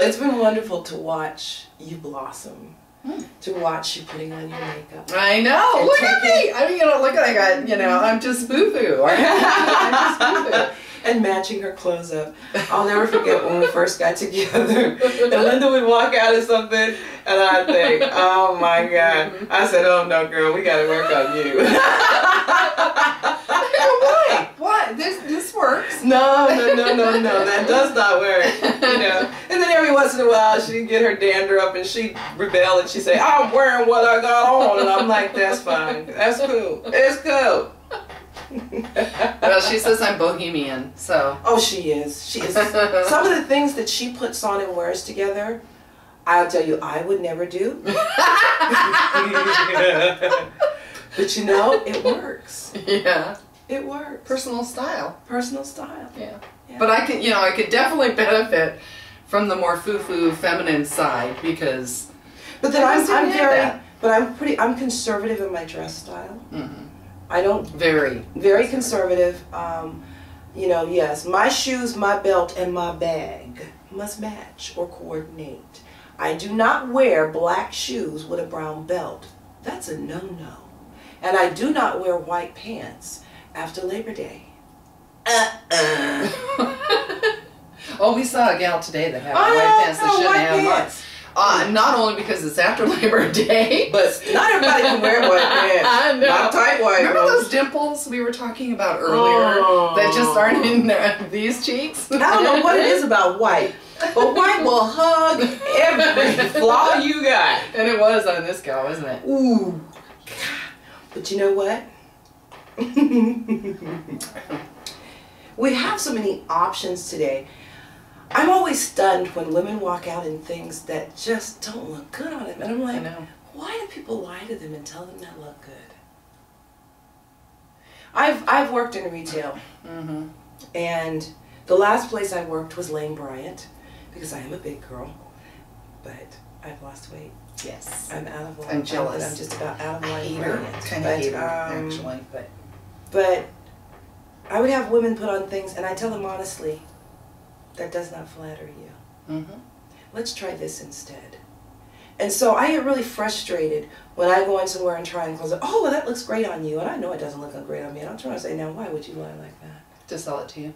It's been wonderful to watch you blossom. To watch you putting on your makeup. I know. Look at me. I mean, look at I got, I'm just boo-boo. I'm just boo-boo. And matching her clothes up. I'll never forget when we first got together. And Linda would walk out of something, and I'd think, oh my God. I said, oh no, girl, we got to work on you. Why? What? This works. No, that does not work. And then every once in a while, she'd get her dander up and she'd rebel and she'd say, I'm wearing what I got on. And I'm like, that's fine. That's cool. It's cool. Well, she says I'm bohemian, so. Oh, she is. She is. Some of the things that she puts on and wears together, I'll tell you, I would never do. But it works. Yeah. It works. Personal style. Personal style. Yeah. But I could definitely benefit from the more foo-foo feminine side because. But then I'm conservative in my dress style. Mm-hmm. I don't very conservative. Yes, my shoes, my belt, and my bag must match or coordinate. I do not wear black shoes with a brown belt. That's a no-no. And I do not wear white pants after Labor Day. Oh, we saw a gal today that had white pants that shouldn't have pants. Not only because it's after Labor Day, but not everybody can wear white pants. Not tight white. Remember those dimples we were talking about earlier that just aren't in these cheeks? I don't know what it is about white, but white will hug every flaw you got. And it was on this gal, wasn't it? Ooh. But you know what? We have so many options today. I'm always stunned when women walk out in things that just don't look good on them. And I'm like, why do people lie to them and tell them that look good? I've worked in retail. Mm-hmm. And the last place I worked was Lane Bryant, because I am a big girl. But I've lost weight. Yes. I'm out of line. I'm jealous. I'm just about out of line. I hate her. Kind of hate her, actually. But I would have women put on things, and I tell them honestly, that does not flatter you. Mm-hmm. Let's try this instead. And so I get really frustrated when I go in somewhere and try and clothes. Oh, well, that looks great on you. And I know it doesn't look great on me. And I'm trying to say, now, why would you lie like that? To sell it to you.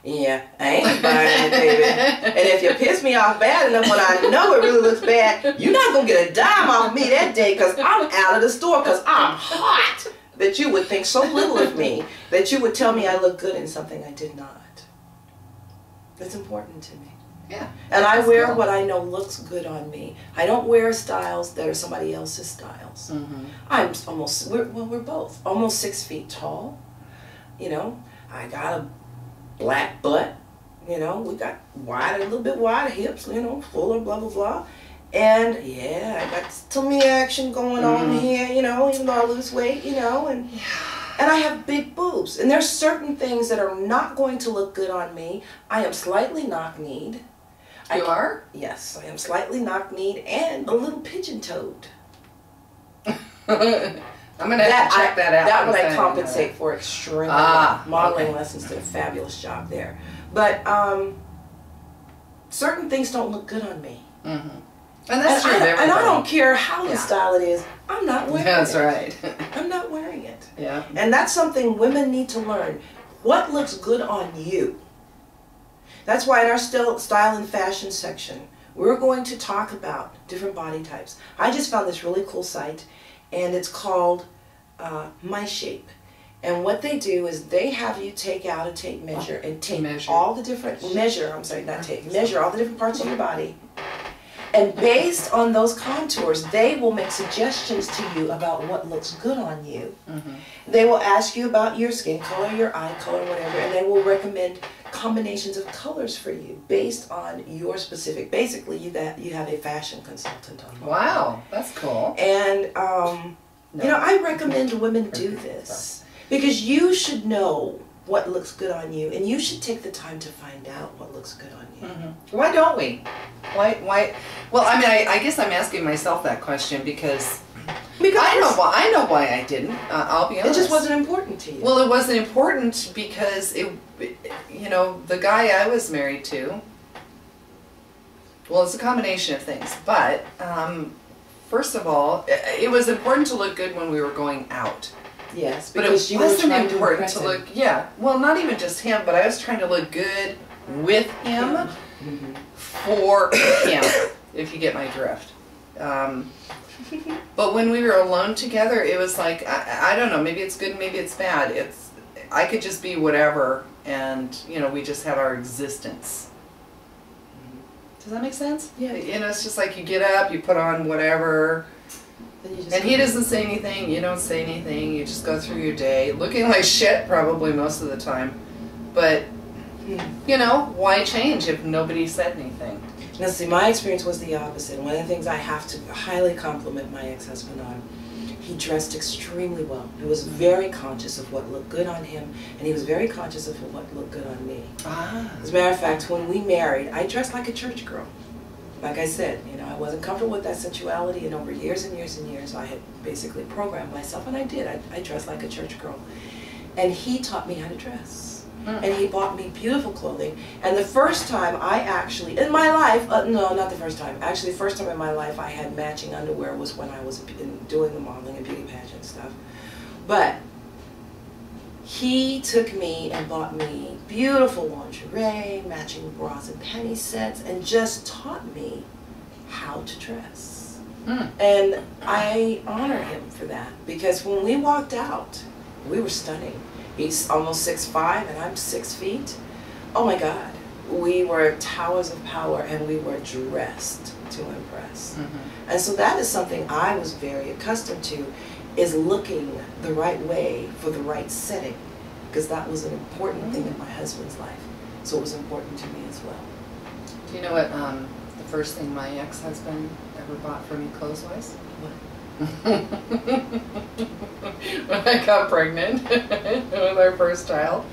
Yeah, I ain't buying it, baby. And if you piss me off bad enough when I know it really looks bad, you're not going to get a dime off of me that day because I'm out of the store because I'm hot. That you would think so little of me that you would tell me I look good in something I did not. It's important to me. Yeah. And I wear what I know looks good on me. I don't wear styles that are somebody else's styles. Mm-hmm. I'm almost, we're both almost 6 feet tall. I got a black butt. We got a little bit wider hips, fuller, blah, blah, blah. And yeah, I got tummy action going on here, even though I lose weight, and I have big boobs. And there's certain things that are not going to look good on me. I am slightly knock-kneed. You are? Yes, I am slightly knock-kneed and a little pigeon-toed. I'm going to have to check that out. That one I compensate for extremely well. Modeling lessons did a fabulous job there. But certain things don't look good on me. Mm-hmm. And that's true. And I don't care how the style it is. I'm not wearing it. That's right. I'm not wearing it. Yeah. And that's something women need to learn. What looks good on you? That's why in our style and fashion section, we're going to talk about different body types. I just found this really cool site, and it's called My Shape. And what they do is they have you take out a tape measure and all the different, measure all the different parts of your body. And based on those contours, they will make suggestions to you about what looks good on you. Mm-hmm. They will ask you about your skin color, your eye color, whatever, and they will recommend combinations of colors for you based on your specific. Basically, you have a fashion consultant on board. Wow, that's cool. And I recommend women do this because you should know what looks good on you, and you should take the time to find out what looks good on you. Mm-hmm. Why don't we? Why? Well, I mean, I guess I'm asking myself that question because I know why I didn't. I'll be honest. It just wasn't important to you. Well, it wasn't important because the guy I was married to Well, it's a combination of things, but first of all, it was important to look good when we were going out. Yes, But it because you were wasn't trying important to to impress look, yeah, well, not even just him, but I was trying to look good with him for him, if you get my drift. But when we were alone together, it was like, I don't know, maybe it's good, maybe it's bad. I could just be whatever, and, you know, we just had our existence. Does that make sense? Yeah. You know, it's just like you get up, you put on whatever, and he doesn't say anything, you don't say anything, you just go through your day, looking like shit probably most of the time. But, you know, why change if nobody said anything? Now see, my experience was the opposite. One of the things I have to highly compliment my ex-husband on, he dressed extremely well. He was very conscious of what looked good on him, and he was very conscious of what looked good on me. Ah. As a matter of fact, when we married, I dressed like a church girl. Like I said, you know, I wasn't comfortable with that sensuality, and over years and years and years, I had basically programmed myself, and I did. I dressed like a church girl. And he taught me how to dress. And he bought me beautiful clothing. And the first time I actually, in my life, no, not the first time. Actually, the first time in my life I had matching underwear was when I was doing the modeling and beauty pageant stuff. But he took me and bought me beautiful lingerie, matching bras and panty sets, and just taught me how to dress. And I honor him for that, because when we walked out, we were stunning. He's almost 6'5" and I'm 6 feet. Oh my God. We were towers of power, and we were dressed to impress. And so that is something I was very accustomed to, is looking the right way for the right setting, because that was an important thing in my husband's life. So it was important to me as well. Do you know what the first thing my ex-husband ever bought for me clothes-wise? What? When I got pregnant with our first child,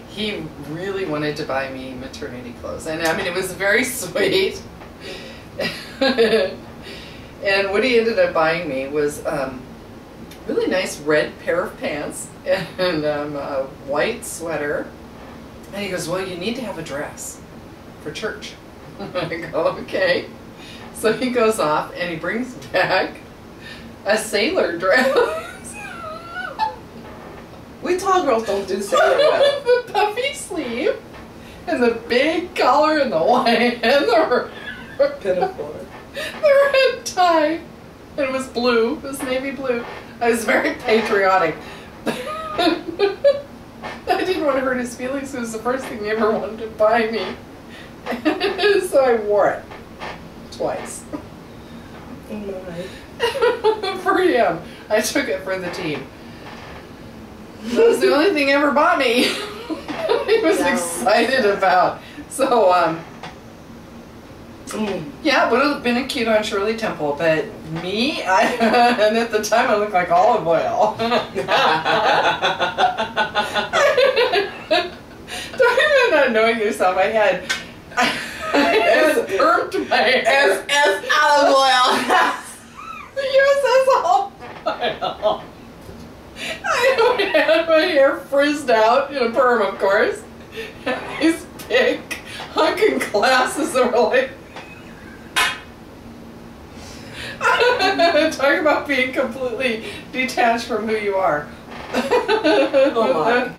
he really wanted to buy me maternity clothes. And I mean, it was very sweet. And what he ended up buying me was really nice red pair of pants and a white sweater. And he goes, well, you need to have a dress for church. I go, okay. So he goes off and he brings back a sailor dress. We tall girls don't do sailor well. The puffy sleeve and the big collar and the white and the Pinafore. the red tie. And it was blue. It was navy blue. I was very patriotic. I didn't want to hurt his feelings. It was the first thing he ever wanted to buy me. So I wore it twice. Oh my. For him. I took it for the team. That was the only thing he ever bought me. He was excited about. So, yeah, it would have been a cute on Shirley Temple, but me, and at the time I looked like olive oil. Talking about not knowing yourself, I had permed my hair. SS olive oil. USS olive oil. I had my hair frizzed out in a perm, of course. These big hunking glasses that were like... Talk about being completely detached from who you are. Oh my.